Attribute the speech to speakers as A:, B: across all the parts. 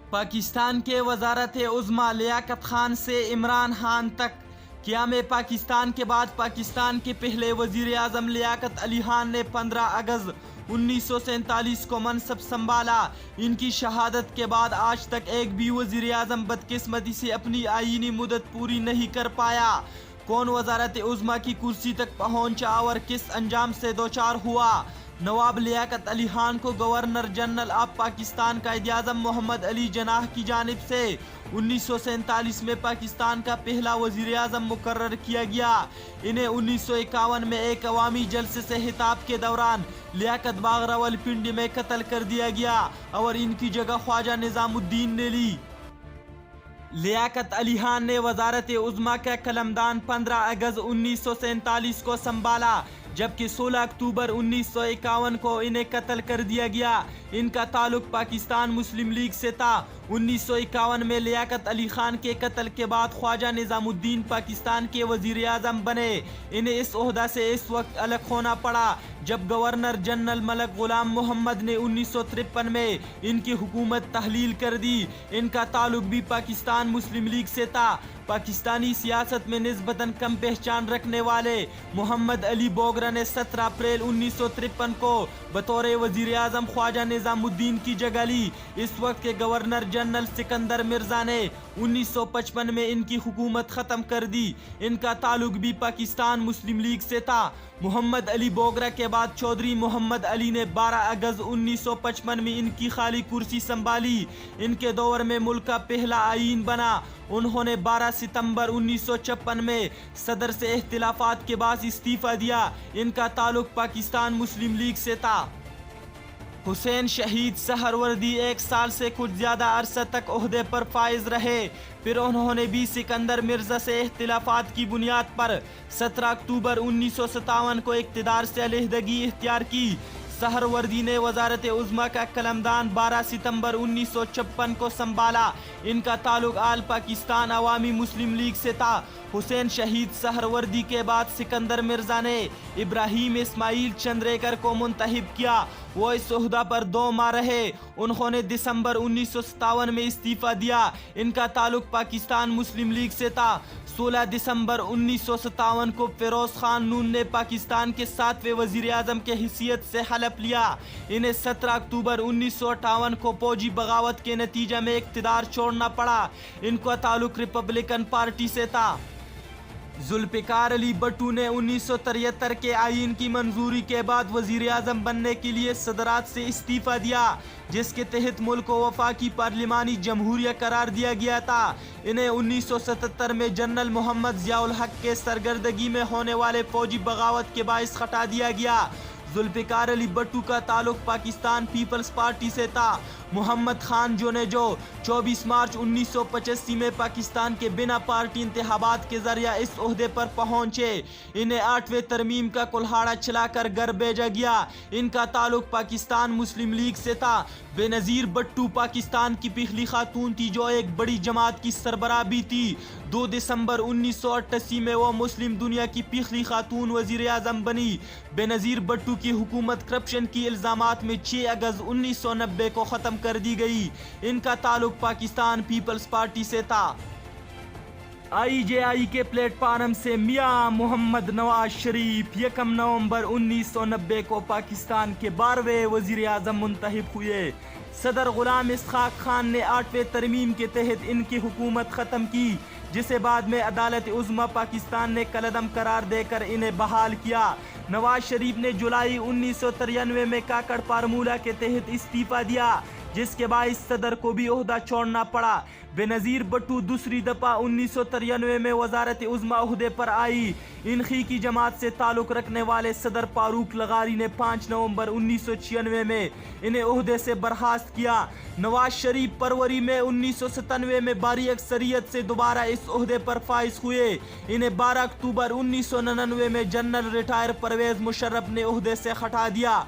A: پاکستان کے وزارت عظمیٰ لیاقت خان سے عمران خان تک۔ قیام پاکستان کے بعد پاکستان کے پہلے وزیر اعظم لیاقت علی خان نے 15 اگست 1947 کو منصب سنبھالا۔ ان کی شہادت کے بعد آج تک ایک بھی وزیر اعظم بدقسمتی سے اپنی آئینی مدت پوری نہیں کر پایا۔ کون وزارت عظمیٰ کی کرسی تک پہنچا اور کس انجام سے دوچار ہوا؟ نواب لیاقت علی خان کو governor general of Pakistan Quaid Azam محمد علی جناح کی جانب سے 1947 میں پاکستان کا پہلا وزیر اعظم مقرر کیا گیا۔ انہیں 1951 میں ایک عوامی جلسے سے خطاب کے دوران لیاقت باغ راولپنڈی میں قتل کر دیا گیا اور ان کی جگہ خواجہ نظام الدین نے لی۔ لیاقت علی خان نے وزارت عظمیٰ کا قلمدان 15 اگست 1947 کو سنبھالا، جبکہ 16 اکتوبر 1951 کو انہیں قتل کر دیا گیا۔ ان کا تعلق پاکستان مسلم لیگ سے تھا۔ 1951 میں لیاقت علی خان کے قتل کے بعد خواجہ نظام الدین پاکستان کے وزیر اعظم بنے۔ انہیں اس عہدہ سے اس وقت الگ ہونا پڑا جب گورنر جنرل ملک غلام محمد نے 1953 میں ان کی حکومت تحلیل کر دی۔ ان کا تعلق بھی پاکستان مسلم لیگ سے تھا۔ پاکستانی سیاست میں نسبتاً کم پہچان رکھنے والے محمد علی بوگرا نے 17 اپریل 1953 کو بطور وزیر اعظم خواجہ نظام الدین کی جگہ لی۔ اس وقت کے گورنر جنرل سکندر مرزا نے 1955 میں ان کی حکومت ختم کر دی۔ ان کا تعلق بھی پاکستان مسلم لیگ سے تھا۔ محمد علی بوگرا کے بعد چودھری محمد علی نے 12 اگست 1955 میں ان کی خالی کرسی سنبھالی۔ ان کے دور میں ملک کا پہلا آئین بنا۔ انہوں نے 12 ستمبر 1956 میں صدر سے اختلافات کے باعث استعفیٰ دیا۔ ان کا تعلق پاکستان مسلم لیگ سے تھا۔ حسین شہید سہروردی 1 سال سے کچھ زیادہ عرصہ تک عہدے پر فائز رہے۔ پھر انہوں نے بھی سکندر مرزا سے اختلافات کی بنیاد پر 17 اکتوبر 1957 کو اقتدار سے علیحدگی اختیار کی۔ سہروردی نے وزارت عظمیٰ کا قلمدان 12 ستمبر 1956 کو سنبھالا۔ ان کا تعلق آل پاکستان عوامی مسلم لیگ سے تھا۔ حسین شہید سہروردی کے بعد سکندر مرزا نے ابراہیم اسماعیل چندریکر کو منتخب کیا۔ وہ اس عہدہ پر 2 ماہ رہے۔ انہوں نے دسمبر 1957 میں استعفیٰ دیا۔ ان کا تعلق پاکستان مسلم لیگ سے تھا۔ 16 دسمبر 1957 کو فیروز خان نون نے پاکستان کے 7ویں وزیر اعظم کے حیثیت سے حلف لیا۔ انہیں 17 اکتوبر 1958 کو فوجی بغاوت کے نتیجے میں اقتدار چھوڑنا پڑا۔ ان کا تعلق ریپبلکن پارٹی سے تھا۔ ذوالفقار علی بھٹو نے 1973 کے آئین کی منظوری کے بعد وزیر اعظم بننے کے لیے صدارت سے استعفیٰ دیا، جس کے تحت ملک کو وفاقی پارلیمانی جمہوریہ قرار دیا گیا تھا۔ انہیں 1977 میں جنرل محمد ضیاء الحق کے سرگردگی میں ہونے والے فوجی بغاوت کے باعث ہٹا دیا گیا۔ ذوالفقار علی بھٹو کا تعلق پاکستان پیپلز پارٹی سے تھا۔ محمد خان جونیجو 24 مارچ 1985 میں پاکستان کے بنا پارٹی انتخابات کے ذریعہ اس عہدے پر پہنچے۔ انہیں 8ویں ترمیم کا کلہاڑا چلا کر گھر بھیجا گیا۔ ان کا تعلق پاکستان مسلم لیگ سے تھا۔ بے نظیر بھٹو پاکستان کی پہلی خاتون تھی جو ایک بڑی جماعت کی سربراہ بھی تھی۔ 2 دسمبر 1988 میں وہ مسلم دنیا کی پہلی خاتون وزیر اعظم بنی۔ بے نظیر بھٹو کی حکومت کرپشن کی الزامات میں 6 اگست 1990 کو ختم کر دی گئی۔ ان کا تعلق پاکستان پیپلز پارٹی سے تھا۔ IJI کے پلیٹ فارم سے میاں محمد نواز شریف 1 نومبر 1990 کو پاکستان کے 12ویں وزیر اعظم منتخب ہوئے۔ صدر غلام اسحاق خان نے 8ویں ترمیم کے تحت ان کی حکومت ختم کی، جسے بعد میں عدالت عظمیٰ پاکستان نے کالعدم قرار دے کر انہیں بحال کیا۔ نواز شریف نے جولائی 1993 میں کاکڑ فارمولہ کے تحت استعفیٰ دیا، جس کے باعث صدر کو بھی عہدہ چھوڑنا پڑا۔ بے نظیر بھٹو دوسری دفعہ 1993 میں وزارت عظمیٰ عہدے پر آئی۔ انہی کی جماعت سے تعلق رکھنے والے صدر فاروق لغاری نے 5 نومبر 1996 میں انہیں عہدے سے برخاست کیا۔ نواز شریف فروری میں 1997 میں بھاری اکثریت سے دوبارہ اس عہدے پر فائز ہوئے۔ انہیں 12 اکتوبر 1999 میں جنرل ریٹائر پرویز مشرف نے عہدے سے ہٹا دیا۔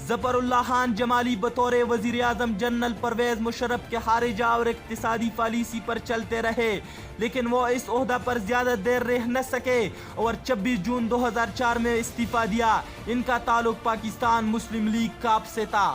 A: ظفر اللہ خان جمالی بطور وزیر اعظم جنرل پرویز مشرف کے خارجہ اور اقتصادی پالیسی پر چلتے رہے، لیکن وہ اس عہدہ پر زیادہ دیر رہ نہ سکے اور 26 جون 2004 میں استعفیٰ دیا۔ ان کا تعلق پاکستان مسلم لیگ کاپ سے تھا۔